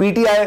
PTI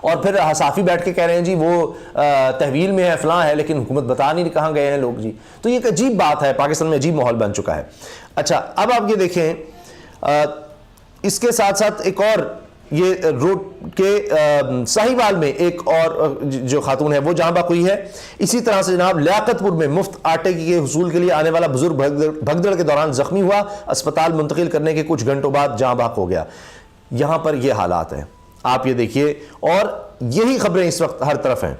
اور پھر صحافی بیٹھ کے کہہ رہے ہیں جی وہ تحویل میں ہے فلاں ہے، لیکن حکومت بتا نہیں کہاں گئے ہیں لوگ جی. تو یہ ایک عجیب بات ہے، پاکستان میں عجیب ماحول بن چکا ہے. اچھا اب آپ یہ دیکھیں اس کے ساتھ ساتھ ایک اور یہ روڈ کے ساہیوال میں ایک اور جو خاتون ہے وہ جہاں بحق ہوئی ہے. اسی طرح سے جناب لیاقت پور میں مفت آٹے کے حصول کے لیے آنے والا بزرگ بھگدڑ کے دوران زخمی ہوا، اسپتال منتقل کرنے کے کچھ گھنٹوں بعد جہاں بحق ہو گیا. یہاں پر یہ حالات ہیں آپ یہ دیکھیے، اور یہی خبریں اس وقت ہر طرف ہیں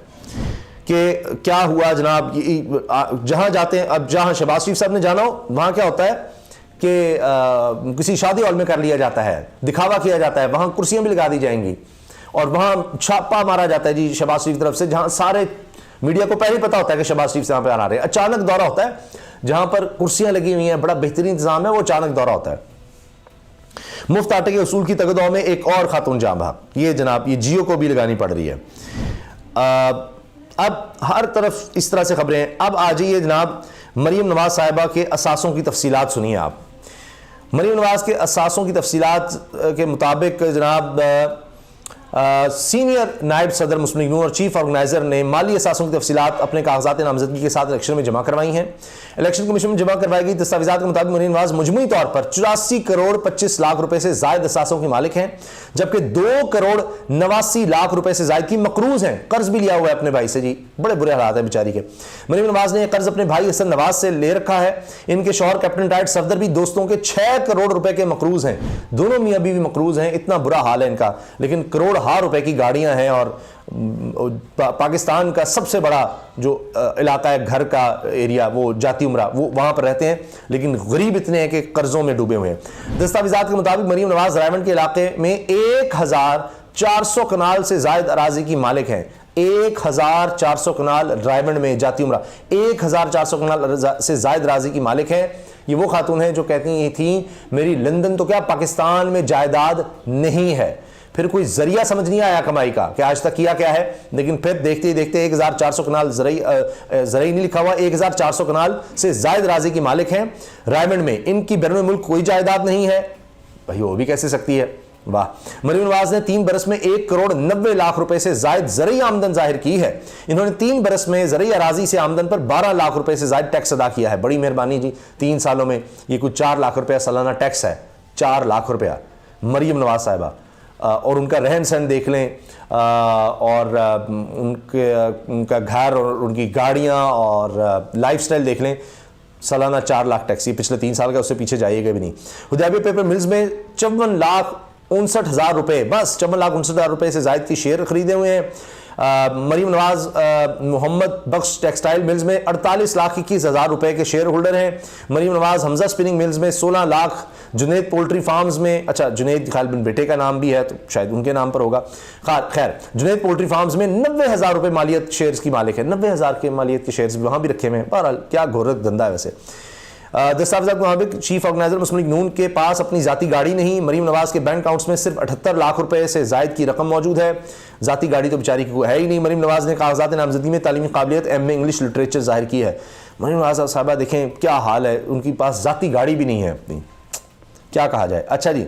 کہ کیا ہوا جناب. جہاں جاتے ہیں، اب جہاں شہباز شریف صاحب نے جانا ہو وہاں کیا ہوتا ہے کہ کسی شادی ہال میں کر لیا جاتا ہے، دکھاوا کیا جاتا ہے، وہاں کرسیاں بھی لگا دی جائیں گی اور وہاں چھاپا مارا جاتا ہے جی شہباز شریف کی طرف سے، جہاں سارے میڈیا کو پہلے پتا ہوتا ہے کہ شہباز شریف سے یہاں پہ آ رہے ہیں. اچانک دورہ ہوتا ہے جہاں پر کرسیاں لگی ہوئی ہیں، بڑا بہترین انتظام ہے، وہ اچانک دورہ ہوتا ہے. مفت آٹے کے اصول کی تگدو میں ایک اور خاتون جاں بحق، یہ جناب یہ جیو کو بھی لگانی پڑ رہی ہے. اب ہر طرف اس طرح سے خبریں ہیں. اب آ جائیے جناب مریم نواز صاحبہ کے اثاثوں کی تفصیلات سنیے آپ. مریم نواز کے اثاثوں کی تفصیلات کے مطابق جناب سینئر نائب صدر مسلم لیگ نون اور چیف آرگنائزر نے مالی اثاثوں کی تفصیلات اپنے کاغذات نامزدگی کے ساتھ الیکشن میں جمع کروائی ہیں. الیکشن کمیشن میں جمع کروائی گئی دستاویزات کے مطابق مریم نواز مجموعی طور پر 84 کروڑ 25 لاکھ روپے سے زائد اثاثوں کی مالک ہیں، جبکہ 2 کروڑ 89 لاکھ روپے سے زائد کی مقروض ہیں. قرض بھی لیا ہوا ہے اپنے بھائی سے جی، بڑے برے حالات ہیں بیچاری کے. مریم نواز نے یہ قرض اپنے بھائی حسن نواز سے لے رکھا ہے. ان کے شوہر کیپٹن ٹائٹ صفدر بھی دوستوں کے 6 کروڑ روپے کے مقروض ہیں. دونوں میاں بیوی مقروض ہیں. اتنا برا حال ہے ان کا، لیکن کروڑ ہا روپے کی گاڑیاں ہیں اور پاکستان کا سب سے بڑا جو علاقہ ہے گھر کا ایریا وہ جاتی عمرہ، وہ وہاں پر رہتے ہیں، لیکن غریب اتنے ہیں کہ قرضوں میں ڈوبے ہوئے ہیں. دستاویزات کے مطابق مریم نواز رائمنڈ کے علاقے میں 1400 کنال سے زائد اراضی کی مالک ہیں. 1400 کنال رائمنڈ میں جاتی عمرہ 1400 کنال سے زائد اراضی کی مالک ہیں. یہ وہ خاتون ہیں جو کہتی تھیں میری لندن تو کیا پاکستان میں جائیداد نہیں ہے. پھر کوئی ذریعہ سمجھ نہیں آیا کمائی کا کہ آج تک کیا کیا ہے، لیکن پھر دیکھتے ہی دیکھتے 1400 کنال زرعی نہیں لکھا ہوا، 1400 کنال سے زائد اراضی کی مالک ہیں رائمنڈ میں. ان کی بیرون ملک کوئی جائیداد نہیں ہے. بھائی وہ بھی کیسے سکتی ہے؟ واہ. مریم نواز نے 3 برس میں 1 کروڑ 90 لاکھ روپے سے زائد زرعی آمدن ظاہر کی ہے. انہوں نے 3 برس میں زرعی اراضی سے آمدن پر 12 لاکھ روپے سے زائد ٹیکس ادا کیا ہے. بڑی مہربانی جی، 3 سالوں میں یہ کچھ 4 لاکھ روپیہ سالانہ ٹیکس ہے. 4 لاکھ روپیہ مریم نواز صاحبہ. اور ان کا رہن سہن دیکھ لیں، اور ان کا گھر اور ان کی گاڑیاں اور لائف سٹائل دیکھ لیں. سالانہ 4 لاکھ ٹیکس، یہ پچھلے 3 سال کا، اس سے پیچھے جائیے گا بھی نہیں. حدیبیہ پیپر ملز میں 54,59,000 روپے، بس 54,59,000 روپے سے زائد کی شیئر خریدے ہوئے ہیں. مریم نواز محمد بخش ٹیکسٹائل ملز میں 48,21,000 روپے کے شیئر ہولڈر ہیں. مریم نواز حمزہ سپننگ ملز میں 16 لاکھ. جنید پولٹری فارمز میں، اچھا جنید خیال بن بیٹے کا نام بھی ہے تو شاید ان کے نام پر ہوگا، خیر جنید پولٹری فارمز میں 90,000 روپے مالیت شیئرز کی مالک ہے. 90,000 کے مالیت کے شیئرز وہاں بھی رکھے ہوئے ہیں. بہرحال کیا گھورت دھندا ہے ویسے. دستاویزات کے مطابق چیف آرگنائزر مسلم لیگ نون کے پاس اپنی ذاتی گاڑی نہیں. مریم نواز کے بینک اکاؤنٹس میں صرف 78 لاکھ روپے سے زائد کی رقم موجود ہے. ذاتی گاڑی تو بیچاری کی کوئی ہے ہی نہیں. مریم نواز نے کاغذات نامزدگی میں تعلیمی قابلیت ایم اے انگلش لٹریچر ظاہر کی ہے. مریم نواز صاحبہ دیکھیں کیا حال ہے، ان کی پاس ذاتی گاڑی بھی نہیں ہے اپنی، کیا کہا جائے. اچھا جی،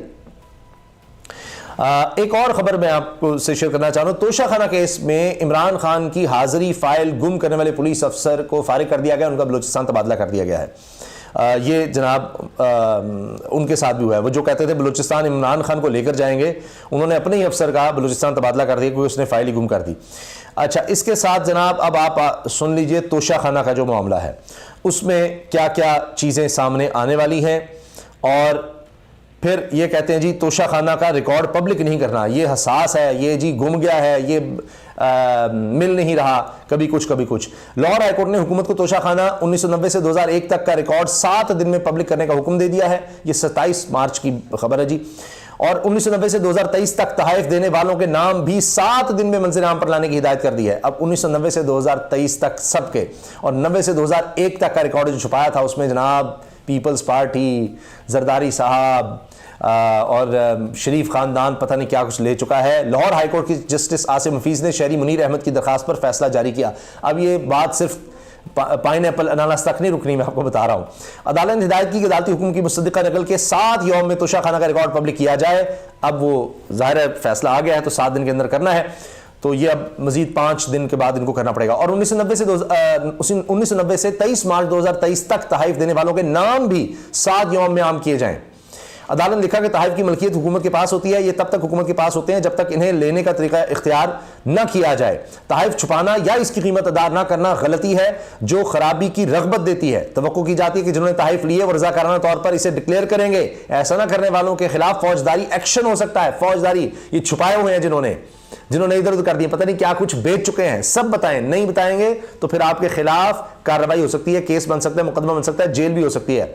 ایک اور خبر میں آپ کو سے شیئر کرنا چاہ رہا ہوں. توشہ خانہ کیس میں عمران خان کی حاضری فائل گم کرنے والے پولیس افسر کو فارغ کر دیا گیا، ان کا بلوچستان تبادلہ کر دیا گیا ہے. یہ جناب ان کے ساتھ بھی ہوا ہے. وہ جو کہتے تھے بلوچستان عمران خان کو لے کر جائیں گے، انہوں نے اپنے ہی افسر کا بلوچستان تبادلہ کر دیا کیونکہ اس نے فائل ہی گم کر دی. اچھا، اس کے ساتھ جناب اب آپ سن لیجئے توشہ خانہ کا جو معاملہ ہے اس میں کیا کیا چیزیں سامنے آنے والی ہیں. اور پھر یہ کہتے ہیں جی توشہ خانہ کا ریکارڈ پبلک نہیں کرنا، یہ حساس ہے، یہ جی گم گیا ہے، یہ مل نہیں رہا، کبھی کچھ کبھی کچھ. لاہور ہائی کورٹ نے حکومت کو توشہ خانہ 1990 سے 2001 تک کا ریکارڈ 7 دن میں پبلک کرنے کا حکم دے دیا ہے. یہ 27 مارچ کی خبر ہے جی. اور 1990 سے 2023 تک تحائف دینے والوں کے نام بھی 7 دن میں منظر عام پر لانے کی ہدایت کر دی ہے. اب 1990 سے 2023 تک سب کے، اور 90 سے 2001 تک کا ریکارڈ جو چھپایا تھا اس میں جناب پیپلز پارٹی، زرداری صاحب اور شریف خاندان پتہ نہیں کیا کچھ لے چکا ہے. لاہور ہائی کورٹ کی جسٹس عاصم حفیظ نے شہری منیر احمد کی درخواست پر فیصلہ جاری کیا. اب یہ بات صرف پائن ایپل اناناس تک نہیں رکنی، میں آپ کو بتا رہا ہوں. عدالت نے ہدایت کی کہ عدالتی حکم کی مصدقہ نقل کے 7 یوم میں توشہ خانہ کا ریکارڈ پبلک کیا جائے. اب وہ ظاہر ہے فیصلہ آ گیا ہے تو 7 دن کے اندر کرنا ہے. تو یہ اب مزید 5 دن کے بعد ان کو کرنا پڑے گا. اور 1990 سے 23 مارچ 2023 تک تحائف دینے والوں کے نام بھی 7 یوم میں عام کیے جائیں. عدالت نے لکھا کہ تحائف کی ملکیت حکومت کے پاس ہوتی ہے. یہ تب تک حکومت کے پاس ہوتے ہیں جب تک انہیں لینے کا طریقہ اختیار نہ کیا جائے. تحائف چھپانا یا اس کی قیمت ادا نہ کرنا غلطی ہے جو خرابی کی رغبت دیتی ہے. توقع کی جاتی ہے کہ جنہوں نے تحائف لیے وہ رضاکارانہ طور پر اسے ڈکلیئر کریں گے. ایسا نہ کرنے والوں کے خلاف فوجداری ایکشن ہو سکتا ہے. فوجداری یہ چھپائے ہوئے ہیں جنہوں نے ادھر ادھر کر دیے, پتہ نہیں کیا کچھ بیچ چکے ہیں, سب بتائیں. نہیں بتائیں گے تو پھر آپ کے خلاف کارروائی ہو سکتی ہے, کیس بن سکتا ہے, مقدمہ بن سکتا ہے, جیل بھی ہو سکتی ہے.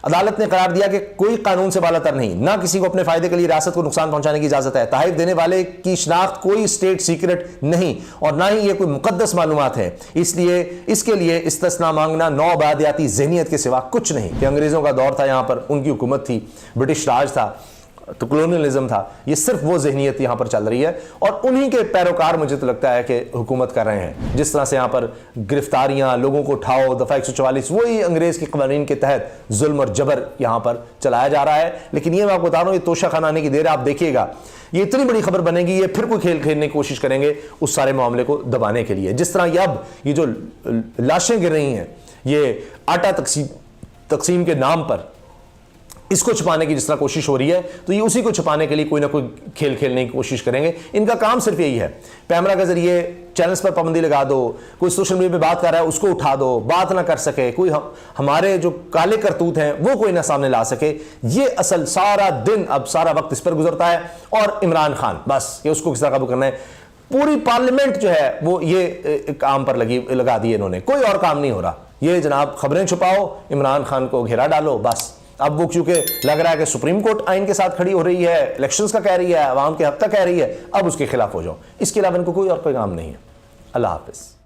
عدالت نے قرار دیا کہ کوئی قانون سے بالاتر نہیں, نہ کسی کو اپنے فائدے کے لیے ریاست کو نقصان پہنچانے کی اجازت ہے. تحائف دینے والے کی شناخت کوئی اسٹیٹ سیکرٹ نہیں اور نہ ہی یہ کوئی مقدس معلومات ہے. اس کے لیے استثناء مانگنا نو آبادیاتی ذہنیت کے سوا کچھ نہیں. کہ انگریزوں کا دور تھا, یہاں پر ان کی حکومت تھی, برٹش راج تھا, تو کلونیلزم تھا. یہ صرف وہ ذہنیت یہاں پر چل رہی ہے اور انہی کے پیروکار مجھے تو لگتا ہے کہ حکومت کر رہے ہیں. جس طرح سے یہاں پر گرفتاریاں, لوگوں کو اٹھاؤ, دفعہ 144, وہی انگریز کے قوانین کے تحت ظلم اور جبر یہاں پر چلایا جا رہا ہے. لیکن یہ میں آپ کو بتا رہا ہوں, یہ توشہ خانہ آنے کی دیر ہے. آپ دیکھیے گا یہ اتنی بڑی خبر بنے گی, یہ پھر کوئی کھیل کھیلنے کی کوشش کریں گے اس سارے معاملے کو دبانے کے لیے. جس طرح یہ جو لاشیں گر رہی ہیں, یہ آٹا تقسیم کے نام پر اس کو چھپانے کی جس طرح کوشش ہو رہی ہے, تو یہ اسی کو چھپانے کے لیے کوئی نہ کوئی کھیل کھیلنے کی کوشش کریں گے. ان کا کام صرف یہی ہے, پیمرا کے ذریعے چینلز پر پابندی لگا دو, کوئی سوشل میڈیا پہ بات کر رہا ہے اس کو اٹھا دو, بات نہ کر سکے, کوئی ہمارے جو کالے کرتوت ہیں وہ کوئی نہ سامنے لا سکے. یہ اصل سارا دن اب سارا وقت اس پر گزرتا ہے. اور عمران خان, بس کہ اس کو کس طرح قابو کرنا ہے. پوری پارلیمنٹ جو ہے وہ یہ کام پر لگا دی انہوں نے, کوئی اور کام نہیں ہو رہا. یہ جناب خبریں چھپاؤ, عمران خان کو گھیرا ڈالو, بس. اب وہ کیونکہ لگ رہا ہے کہ سپریم کورٹ آئین کے ساتھ کھڑی ہو رہی ہے, الیکشنز کا کہہ رہی ہے, عوام کے حق کا کہہ رہی ہے, اب اس کے خلاف ہو جاؤ. اس کے علاوہ ان کو کوئی اور پیغام نہیں ہے. اللہ حافظ.